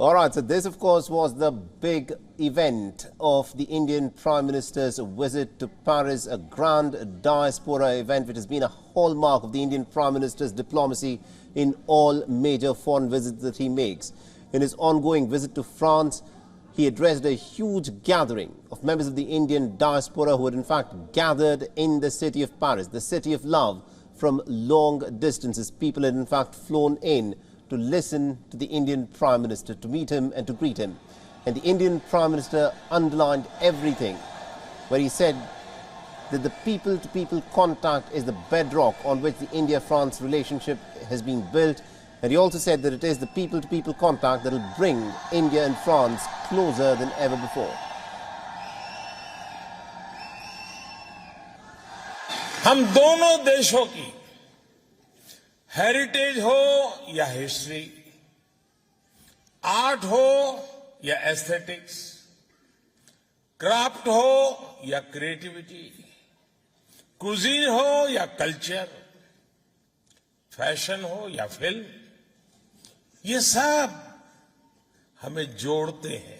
All right, so this, of course, was the big event of the Indian Prime Minister's visit to Paris, a grand diaspora event which has been a hallmark of the Indian Prime Minister's diplomacy in all major foreign visits that he makes. In his ongoing visit to France, he addressed a huge gathering of members of the Indian diaspora who had in fact gathered in the city of Paris, the city of love, from long distances. People had in fact flown in to listen to the Indian Prime Minister, to meet him and to greet him. And the Indian Prime Minister underlined everything, where he said that the people-to-people contact is the bedrock on which the India-France relationship has been built. And he also said that it is the people-to-people contact that will bring India and France closer than ever before. हम दोनों देशों की heritage हो या history, art हो या aesthetics, craft हो या क्रिएटिविटी, कुजीन हो या कल्चर, फैशन हो या फिल्म, ये सब हमें जोड़ते हैं.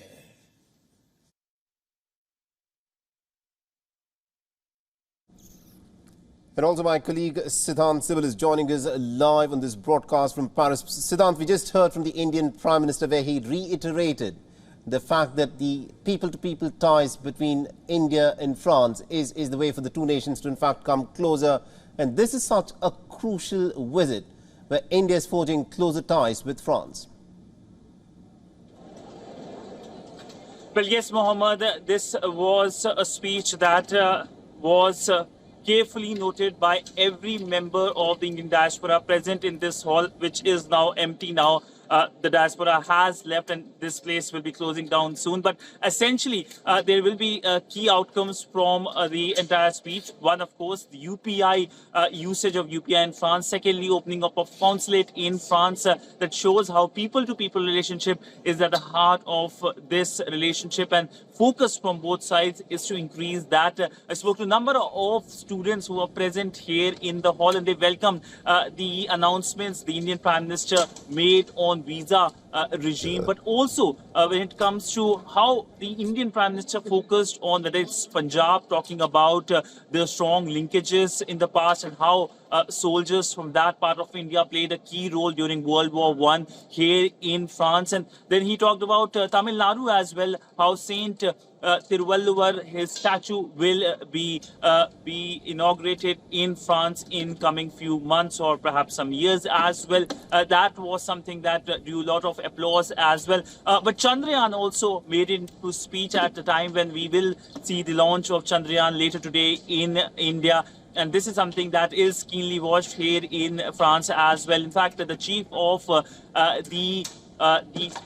And also my colleague Siddhant Sibal is joining us live on this broadcast from Paris. Siddhant, we just heard from the Indian Prime Minister where he reiterated the fact that the people-to-people ties between India and France is the way for the two nations to in fact come closer. And this is such a crucial visit where India is forging closer ties with France. Well, yes, Mohammed, this was a speech that was carefully noted by every member of the Indian diaspora present in this hall, which is now empty now. The diaspora has left and this place will be closing down soon. But essentially, there will be key outcomes from the entire speech. One, of course, the UPI, usage of UPI in France. Secondly, opening up of consulate in France that shows how people-to-people relationship is at the heart of this relationship. And focus from both sides is to increase that. I spoke to a number of students who are present here in the hall and they welcomed the announcements the Indian Prime Minister made on visa regime, but also when it comes to how the Indian Prime Minister focused on whether it's Punjab, talking about the strong linkages in the past and how soldiers from that part of India played a key role during World War I here in France. And then he talked about Tamil Nadu as well, how Saint Tiruvalluvar, his statue will be inaugurated in France in coming few months or perhaps some years as well. That was something that drew a lot of applause as well. But Chandrayaan also made it into speech at the time when we will see the launch of Chandrayaan later today in India. And this is something that is keenly watched here in France as well. In fact, the chief of the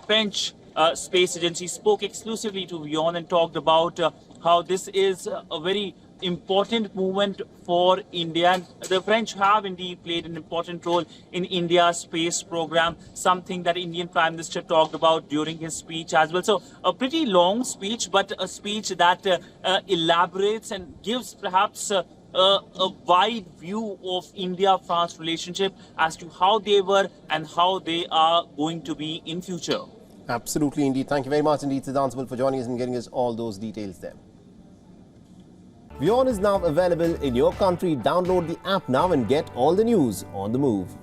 French space agency spoke exclusively to WION and talked about how this is a very important movement for India. And the French have indeed played an important role in India's space program, something that Indian Prime Minister talked about during his speech as well. So a pretty long speech, but a speech that elaborates and gives perhaps a wide view of India-France relationship as to how they were and how they are going to be in future. Absolutely indeed. Thank you very much indeed, Siddhant Sibal, for joining us and getting us all those details there. WION is now available in your country. Download the app now and get all the news on the move.